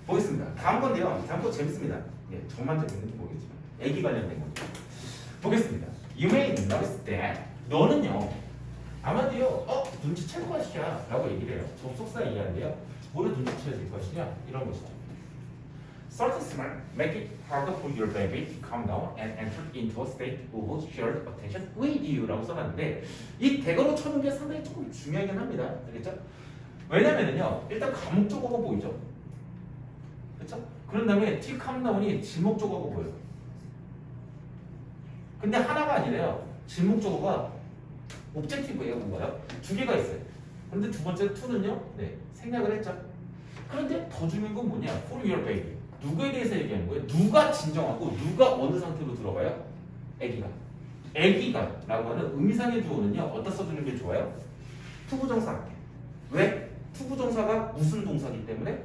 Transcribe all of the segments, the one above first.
보겠습니다. 다음 건데요. 다음 거 재밌습니다. 예, 저만 재밌는지 모르겠지만 애기 관련된 거죠. 보겠습니다. You may notice that 너는요 아마도요 눈치챌 것이야 라고 얘기를 해요. 접속사 이해하는데요. 뭐를 눈치채야 될 것이냐 이런 것이죠. Certain smart make it harder for your baby to calm down and enter into a state of shared attention with you 라고 써놨는데 이 대거로 쳐는 게 상당히 조금 중요하긴 합니다. 알겠죠? 왜냐면은요 일단 감목적어가 보이죠. 그렇죠? 그런 다음에 T calm down이 진목적어가 보여요. 근데 하나가 아니래요. 진목적어가 옵젝티브예요. 뭔가요? 두 개가 있어요. 그런데 두 번째 to는요 네, 생략을 했죠. 그런데 더 중요한 건 뭐냐? For your baby. 누구에 대해서 얘기하는 거예요? 누가 진정하고 누가 어느 상태로 들어가요? 아기가. 아기가 라고 하는 의미상의 주어는요 어디다 써주는 게 좋아요? 투부정사 할게. 왜? 투부정사가 무슨 동사이기 때문에?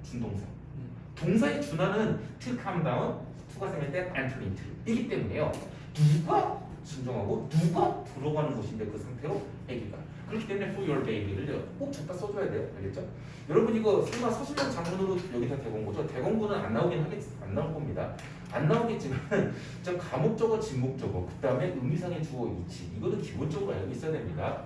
준동사. 동사의 준하는 to calm down, to가 생길 때 enter into 이기 때문에요. 누가 진정하고 누가 들어가는 곳인데 그 상태로 아기가. 그렇기 때문에 for your baby를 꼭 갖다 써줘야 돼요. 알겠죠? 여러분 이거 설마 서술형 장문으로 여기다 대공고죠? 대공고는 안 나오긴 안 나올 겁니다. 안 나오겠지만 저 가목적어, 진목적어, 그 다음에 의미상의 주어 위치 이거는 기본적으로 알고 있어야 됩니다.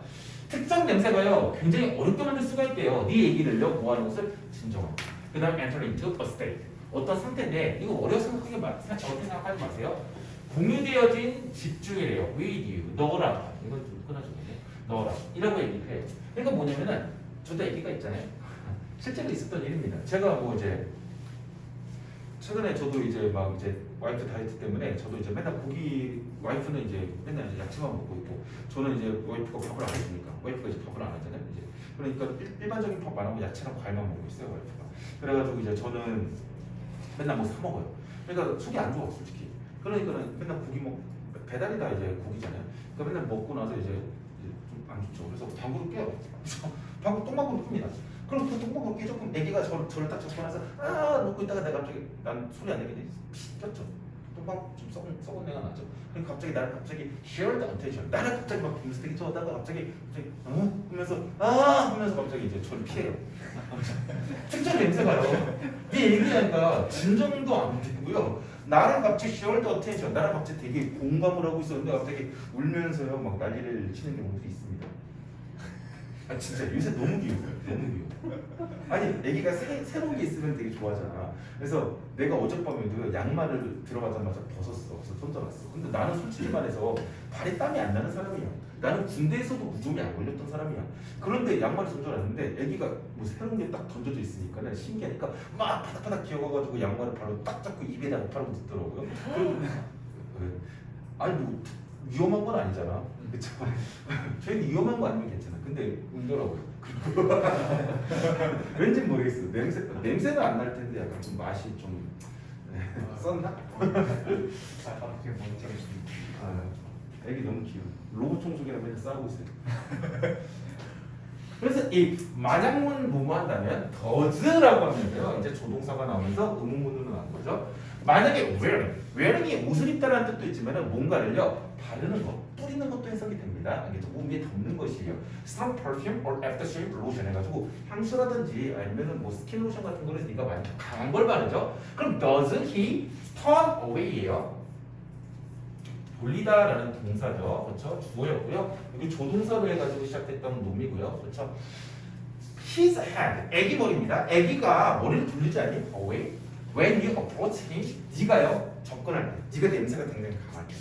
특정 냄새가요 굉장히 어렵게 만들 수가 있대요. 네 얘기를요 뭐하는 것을 진정하고 그 다음 enter into a state 어떤 상태인데 이거 어려서 저렇게 생각하지 마세요. 공유되어진 집중이래요. with you 너라 이건 좀 끊어주겠네. 너라 이라고 얘기를 해요. 그러니까 뭐냐면은 저도 얘기가 있잖아요. 실제로 있었던 일입니다. 제가 뭐 이제 최근에 저도 이제 막 이제 와이프 다이어트 때문에 저도 이제 맨날 고기 와이프는 이제 맨날 이제 야채만 먹고 있고 저는 이제 와이프가 밥을 안 해주니까 와이프가 이제 밥을 안 하잖아요. 이제 그러니까 일반적인 밥 안 하고 야채랑 과일만 먹고 있어요 와이프가. 그래가지고 이제 저는 맨날 뭐 사 먹어요. 그러니까 속이 안 좋아 솔직히. 그러니까는 맨날 고기 배달이다 이제 고기잖아요. 그러니까 맨날 먹고 나서 이제 좀 안 좋죠. 그래서 방구를 깨요. 방구 똥방구를 풉니다. 그럼 그 똥방구를 깨 조금 애기가 저를 딱 잡고 나서 놓고 있다가 내가 갑자기 난 소리 안 내게 피 꼈죠. 똥방구 좀 썩은 내가 나죠. 그럼 갑자기 나를 shared attention 나를 갑자기 막 빙스틱이 쳐다가 갑자기 하면서 갑자기 이제 저를 피해요. 특정 냄새가요. 네 얘기하니까 진정도 안 되고요. 나랑 갑자기 shared attention 나랑 갑자기 되게 공감을 하고 있었는데 갑자기 울면서요 막 난리를 치는 경우도 있습니다. 아 진짜 요새 너무 귀여워요. 너무 귀여워. 아니 애기가 새로운 게 있으면 되게 좋아하잖아. 그래서 내가 어젯밤에도 양말을 들어가자마자 벗었어. 그래서 던져놨어. 근데 나는 솔직히 말해서 발에 땀이 안 나는 사람이야. 나는 군대에서도 무좀이 안 걸렸던 사람이야. 그런데 양말을 던져놨는데 애기가 뭐 새로운 게 딱 던져져 있으니까 신기하니까 막 바닥바닥 기어가가지고 양말을 바로 딱 잡고 입에다 바로 듣더라고요. 아니 뭐 위험한 건 아니잖아. 그쵸? 저희는 위험한 거 아니면 괜찮아. 근데 울더라고요. 왠지 모르겠어. 냄새는 안 날 텐데 약간 좀 맛이 좀 썼나? 그게 뭔지 애기 너무 귀여워. 로봇 청소기랑 맨날 싸우고 있어요. 그래서 이 만약문 뭐뭐한다면 does라고 하면요 이제 조동사가 나오면서 의문문으로 나온 거죠. 만약에 wearing이 옷을 입다라는 뜻도 있지만 뭔가를요 바르는 거, 뿌리는 것도 해석이 됩니다. 이게 몸 위에 덮는 것이에요. Strong perfume or aftershave lotion 해가지고 향수라든지 아니면은 뭐 스킨 로션 같은 거를 네가 많이 강한 걸 바르죠. 그럼 does he turn away예요. 돌리다라는 동사죠. 그렇죠? 주어였고요. 여기 조동사로 해가지고 시작됐던 놈이고요. 그렇죠? His head, 애기 머리입니다. 애기가 머리를 돌리지 않니? Away. When you approach him, 네가요 접근할 때, 네가 냄새가 굉장히 강할 때.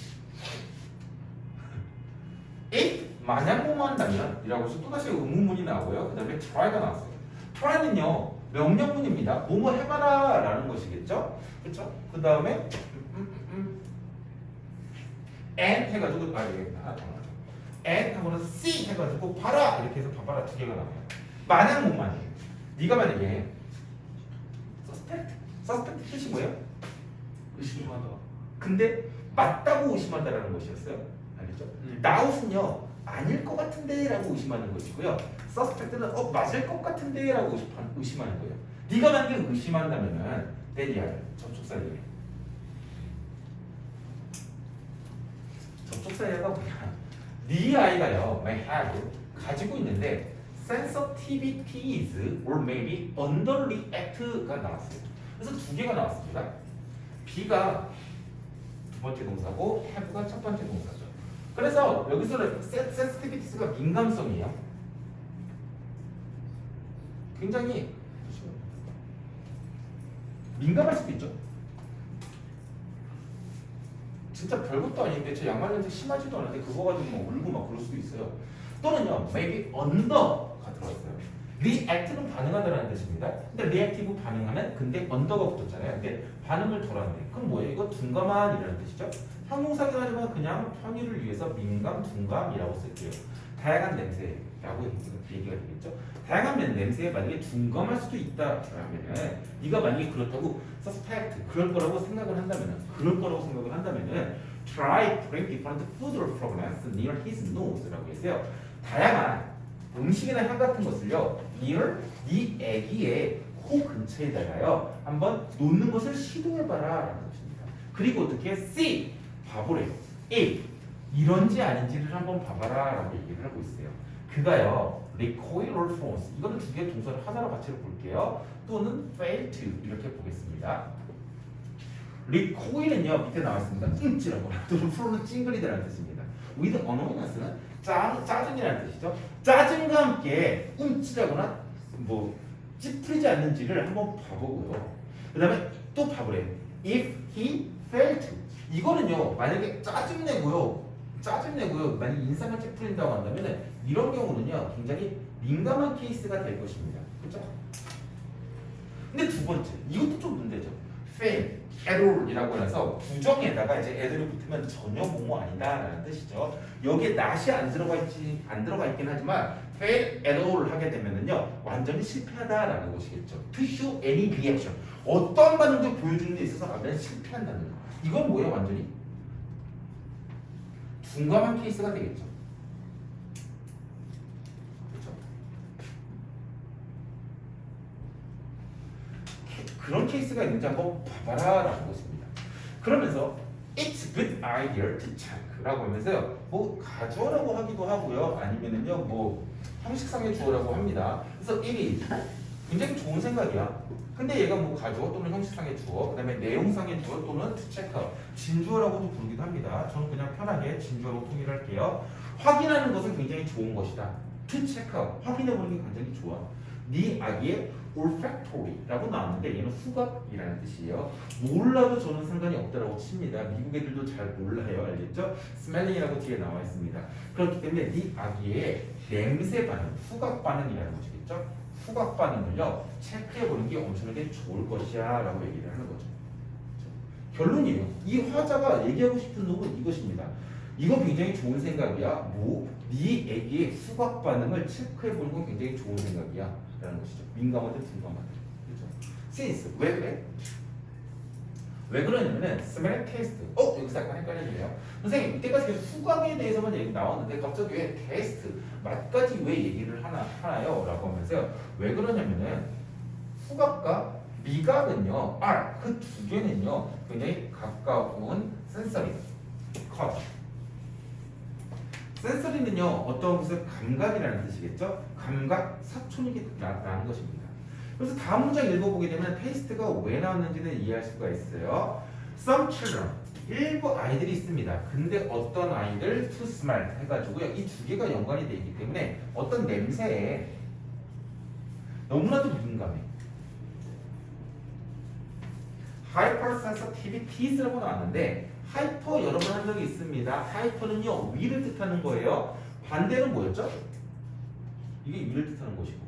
If 만약 뭐뭐 한다면 이라고 해서 또다시 의문문이 나오고요. 그 다음에 try가 나왔어요. try는요 명령문입니다. 뭐뭐 해봐라 라는 것이겠죠. 그렇죠? 그 다음에 and 해가지고 이게 하나 더 나죠. and 하고는 see 해가지고 봐라 이렇게 해서 봐봐라 두 개가 나와요. 만약 뭐만 네가 만약에 suspect 뜻이 뭐예요? 의심하다. 근데 맞다고 의심한다라는 것이었어요. 알겠죠? 나웃은요 아닐 것 같은데라고 의심하는 것이고요. suspect는 맞을 것 같은데라고 의심하는 거예요. 네가 만약에 의심한다면은 대리알 접촉사예요. 접촉사예가 뭐냐? 네 아이가요, may have 가지고 있는데 sensitivities or maybe underreact가 나왔어요. 그래서 두 개가 나왔습니다. B가 두 번째 동사고 have가 첫 번째 동사죠. 그래서 여기서는 sensitivities가 민감성이에요. 굉장히 민감할 수도 있죠. 진짜 별것도 아닌데 제 양말 냄새 심하지도 않은데 그거 가지고 막 울고 막 그럴 수도 있어요. 또는요, maybe under가 들어왔어요. react는 반응하다라는 뜻입니다. 근데 reactive 반응하는 근데 under가 붙었잖아요. 근데 반응을 덜하네. 그럼 뭐예요? 이거 둔감한이라는 뜻이죠. 형용사긴 하지만 그냥 편의를 위해서 민감, 둔감이라고 쓸게요. 다양한 냄새라고 얘기가 되겠죠. 다양한 냄새에 만약에 둔감할 수도 있다라면 네가 만약에 그렇다고 suspect 그럴 거라고 생각을 한다면은 try bring different food problems near his nose라고 해서요. 다양한 음식이나 향 같은 것을요 near 네 애기의 코 근처에다가요 한번 놓는 것을 시도해봐라라는 것입니다. 그리고 어떻게 see 봐보래요. if 이런지 아닌지를 한번 봐봐라라고 얘기를 하고 있어요. 그가요 recoil or false 이거는 두 개의 동사를 하나로 같이 볼게요. 또는 fail to 이렇게 보겠습니다. recoil은요 밑에 나왔습니다. 찡찌라고 또는 flo는 찡그리다라는 뜻입니다. with annoyance는 짜증이라는 뜻이죠. 짜증과 함께 움찔하거나 뭐 찌푸리지 않는지를 한번 봐보고요. 그 다음에 또 봐보래요. if he fail to 이거는요 만약에 짜증내고요 만약 인상을 찌푸린다고 한다면 이런 경우는요 굉장히 민감한 케이스가 될 것입니다. 그렇죠? 근데 두 번째 이것도 좀 문제죠. fail, error이라고 해서 부정에다가 이제 애들이 붙으면 전혀 모모 아니다라는 뜻이죠. 여기에 not이 안 들어가 있긴 하지만 fail, error를 하게 되면은요 완전히 실패하다라는 것이겠죠. to show any reaction 어떠한 반응도 보여주는 데 있어서 완전히 실패한다는 거. 이건 뭐예요? 완전히 둔감한 케이스가 되겠죠. 그렇죠? 그런 케이스가 있는지 한번 봐봐라라는 것입니다. 그러면서 it's good idea to check라고 하면서요. 뭐 가져라고 하기도 하고요. 아니면은요 뭐 형식상의 주어라고 합니다. 그래서 it is 굉장히 좋은 생각이야. 근데 얘가 뭐 가주어 또는 형식상의 주어, 그 다음에 내용상의 주어 또는 to check 진주어라고도 부르기도 합니다. 저는 그냥 편하게 진주어로 통일할게요. 확인하는 것은 굉장히 좋은 것이다. to check 확인해보는 게 굉장히 좋아. 네 아기의 olfactory라고 나왔는데 얘는 후각이라는 뜻이에요. 몰라도 저는 상관이 없다라고 칩니다. 미국 애들도 잘 몰라요. 알겠죠? smelling이라고 뒤에 나와 있습니다. 그렇기 때문에 네 아기의 냄새 반응, 후각 반응이라는 것이겠죠? 후각 반응을요 체크해보는 게 엄청나게 좋을 것이야 라고 얘기를 하는 거죠. 결론이에요. 이 화자가 얘기하고 싶은 놈은 이것입니다. 이건 굉장히 좋은 생각이야. 네 애기의 후각 반응을 체크해보는 건 굉장히 좋은 생각이야 라는 것이죠. 민감하든 둔감하든. 그렇죠? since 왜 그래? 왜 그러냐면은 smell taste 여기서 약간 헷갈리네요. 선생님 이때까지 계속 후각에 대해서만 얘기 나왔는데 갑자기 왜 테스트 맛까지 왜 얘기를 하나요? 라고 하면서요. 왜 그러냐면은 후각과 미각은요 그 두 개는요 굉장히 가까운 센서리 컷 센서리는요 어떤 것을 감각이라는 뜻이겠죠. 감각 사촌이게 나는 것입니다. 그래서 다음 문장 읽어보게 되면 테이스트가 왜 나왔는지는 이해할 수가 있어요. Some children 일부 아이들이 있습니다. 근데 어떤 아이들 to smell 해가지고요 이 두 개가 연관이 되어 있기 때문에 어떤 냄새에 너무나도 민감해. hypersensitivities,라고 나왔는데 하이퍼 여러 번 한 적이 있습니다. 하이퍼는요 위를 뜻하는 거예요. 반대는 뭐였죠? 이게 위를 뜻하는 것이고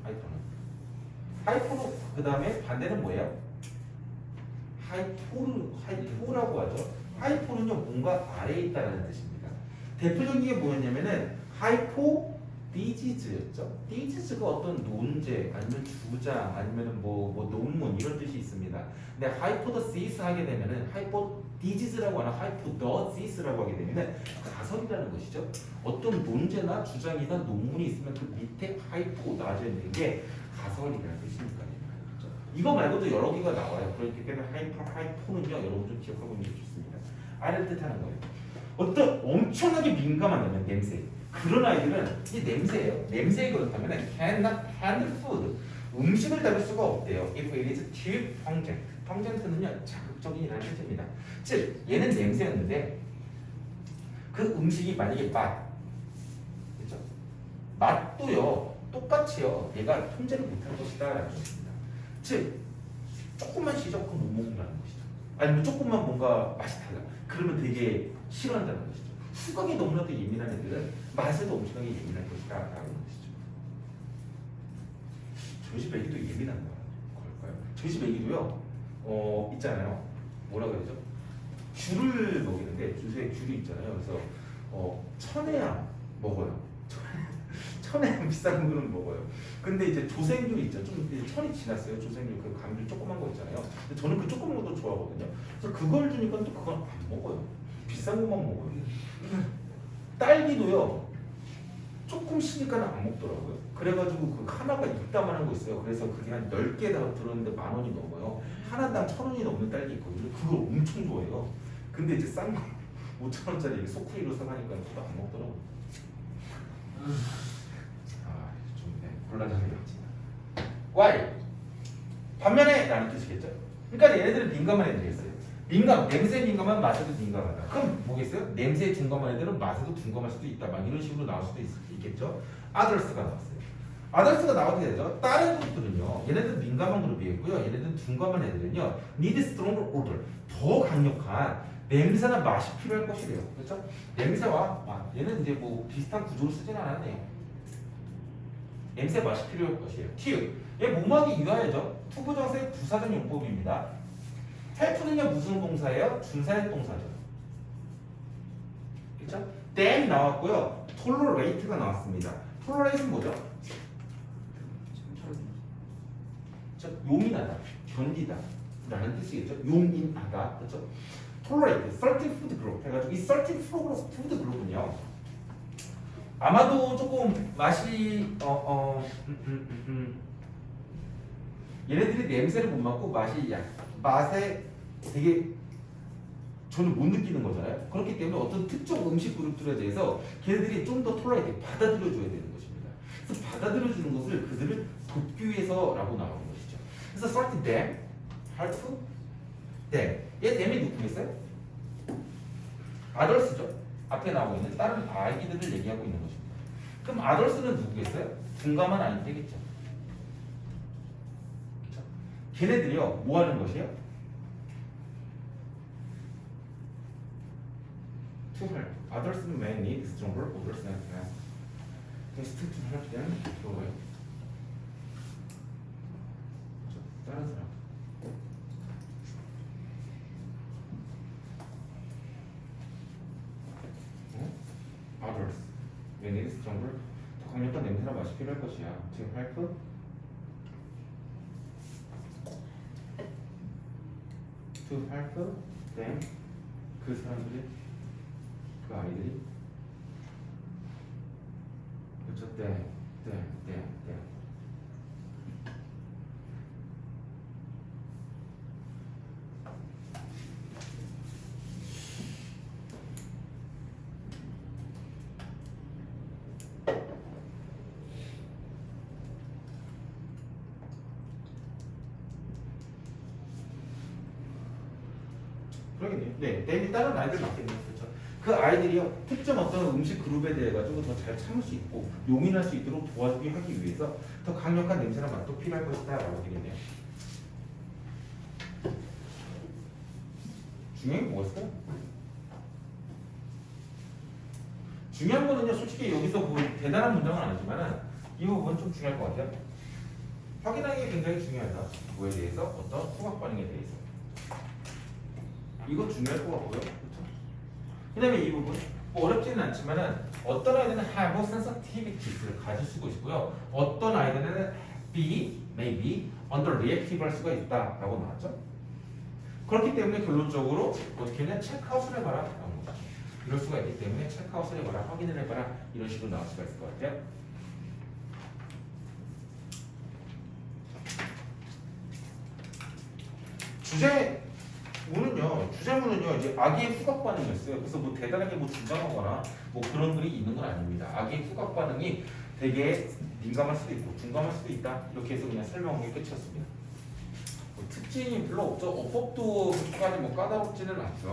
그렇죠? 하이포로 그 다음에 반대는 뭐예요? 하이포라고 하죠. 하이포는요 뭔가 아래에 있다는 뜻입니다. 대표적인 게 뭐였냐면은 하이포 디지즈였죠. 디지즈가 어떤 논제 아니면 주장 아니면은 뭐 논문 이런 뜻이 있습니다. 근데 하이포더시스 하게 되면은 하이포 디지즈라고 하나 하이포더시스라고 하게 되면은 가설이라는 것이죠. 어떤 논제나 주장이나 논문이 있으면 그 밑에 하이포 나져 있는 게 가설이라는 뜻이니까요. 그렇죠? 이거 말고도 여러 개가 나와요. 그렇기 때문에 하이포는요 여러분 좀 기억하고 있는 게 좋습니다. 알을 뜻하는 거예요. 어떤 엄청나게 민감한 냄새. 그런 아이들은 이 냄새예요. 냄새에 그렇다면 cannot handle food. 음식을 다룰 수가 없대요. If it is too pungent. pungent는요 자극적인이라는 뜻입니다. 즉 얘는 냄새였는데 그 음식이 만약에 그렇죠? 맛도요 똑같이요 얘가 통제를 못할 것이다라는 것입니다. 즉 조금만 시적 그럼 못 먹는다는 것이죠. 아니면 조금만 뭔가 맛이 달라. 그러면 되게 싫어한다는 것이죠. 후각이 너무나도 예민한 애들은 맛에도 엄청나게 예민할 것이다 라는 것이죠. 저희 집 애기도 예민한 걸까요? 저희 집 애기도요 있잖아요. 뭐라 그러죠? 귤을 먹이는데 주스에 귤이 있잖아요. 그래서 천혜향 먹어요. 천혜향 비싼 거는 먹어요. 근데 이제 조생귤 있죠. 좀 이제 천이 지났어요. 조생귤 그 감귤 조그만 거 있잖아요. 근데 저는 그 조그만 것도 좋아하거든요. 그래서 그걸 주니까 또 그건 안 먹어요. 비싼 것만 먹어요. 딸기도요. 조금 쉬니까 안 먹더라고요. 그래가지고 그 하나가 이따만한 거 있어요. 그래서 그게 한 10개 다 들었는데 10,000원이 넘어요. 하나당 1,000원이 넘는 딸기 있거든요. 그걸 엄청 좋아해요. 근데 이제 싼 거 5,000원짜리 소쿠리로 사가니까 그것도 안 먹더라고요. 좀 곤란하겠지. Why? 반면에 라는 뜻이겠죠. 그러니까 얘네들은 민감한 애들이겠어요. 냄새에 민감한 맛에도 민감하다. 그럼 뭐겠어요? 냄새에 둔감한 애들은 맛에도 둔감할 수도 있다. 막 이런 식으로 나올 수도 있겠죠. Others가 나왔어요. Others가 나오게 되죠. 다른 그룹들은요. 얘네들 민감한 그룹이겠고요. 얘네들은 둔감한 애들은요. Need stronger odor. 더 강력한 냄새나 맛이 필요할 것이래요. 그렇죠? 냄새와 맛. 얘는 이제 뭐 비슷한 구조를 쓰진 않았네요. 냄새 맛이 필요할 것이에요. T. 얘 뭐뭐하기 유효하죠. 투부정사의 부사적 용법입니다. help는요 무슨 동사예요? 준사의 동사죠. 그렇죠? then 나왔고요. tolerate가 나왔습니다. tolerate는 뭐죠? 용인하다, 견디다 라는 뜻이겠죠. 용인하다. 그렇죠? tolerate, certain food group 해가지고 이 certain food group은요 아마도 조금 맛이 얘네들이 냄새를 못 맡고 맛에 되게 저는 못 느끼는 거잖아요. 그렇기 때문에 어떤 특정 음식 그룹들에 대해서 걔네들이 좀 더 톨러레이트 받아들여줘야 되는 것입니다. 그래서 받아들여주는 것을 그들을 돕기 위해서라고 나오는 것이죠. 그래서 certain them, hard to them. 얘 them이 누구겠어요? others죠. 앞에 나오고 있는 다른 아이들을 얘기하고 있는 것입니다. 그럼 others는 누구겠어요? 둔감한 아이 되겠죠. 그렇죠? 걔네들이요 뭐 하는 것이에요? to help. Others may need stronger orders than us. Just to help them 그거예요. 다른 사람. Others may need stronger. 더 강력한 냄새나 맛이 필요할 것이야. To help. To help them. 그 사람들이 그 아이들이 그렇죠. 네. 그러겠네요. 네, 내일 다른 아이들 맞겠네요. 그렇죠. 그 아이들이요 특정 어떤 음식 그룹에 대해 가지고 더 잘 참을 수 있고 용인할 수 있도록 도와주기 하기 위해서 더 강력한 냄새나 맛도 필요할 것이다라고 되겠네요. 중요한 게 뭐가 있어요? 중요한 거는요 솔직히 여기서 뭐 대단한 문장은 아니지만은 이 부분 좀 중요할 것 같아요. 확인하는 게 굉장히 중요하다. 뭐에 대해서 어떤 후각 반응에 대해서 이거 중요할 것 같고요. 그렇죠? 그다음에 이 부분 뭐 어렵지는 않지만은 어떤 아이들은 have sensitivity를 가질 수가 있고요. 어떤 아이들은 be, maybe, underreactive 할 수가 있다라고 나왔죠. 그렇기 때문에 결론적으로 어떻게 하냐 체크아웃을 해봐라 라는 거죠. 이럴 수가 있기 때문에 체크아웃을 해봐라, 확인을 해봐라 이런 식으로 나올 수가 있을 것 같아요. 주제 오늘 주제문은요. 주제문은요. 이제 악의 후각 반응이었어요. 그래서 뭐 대단하게 뭐 긴장하거나 뭐 그런 글이 있는 건 아닙니다. 악의 후각 반응이 되게 민감할 수도 있고 둔감할 수도 있다. 이렇게 해서 그냥 설명한 게 끝이었습니다. 뭐 특징이 별로 없죠. 어법도 그렇게까지 뭐 까다롭지는 않죠.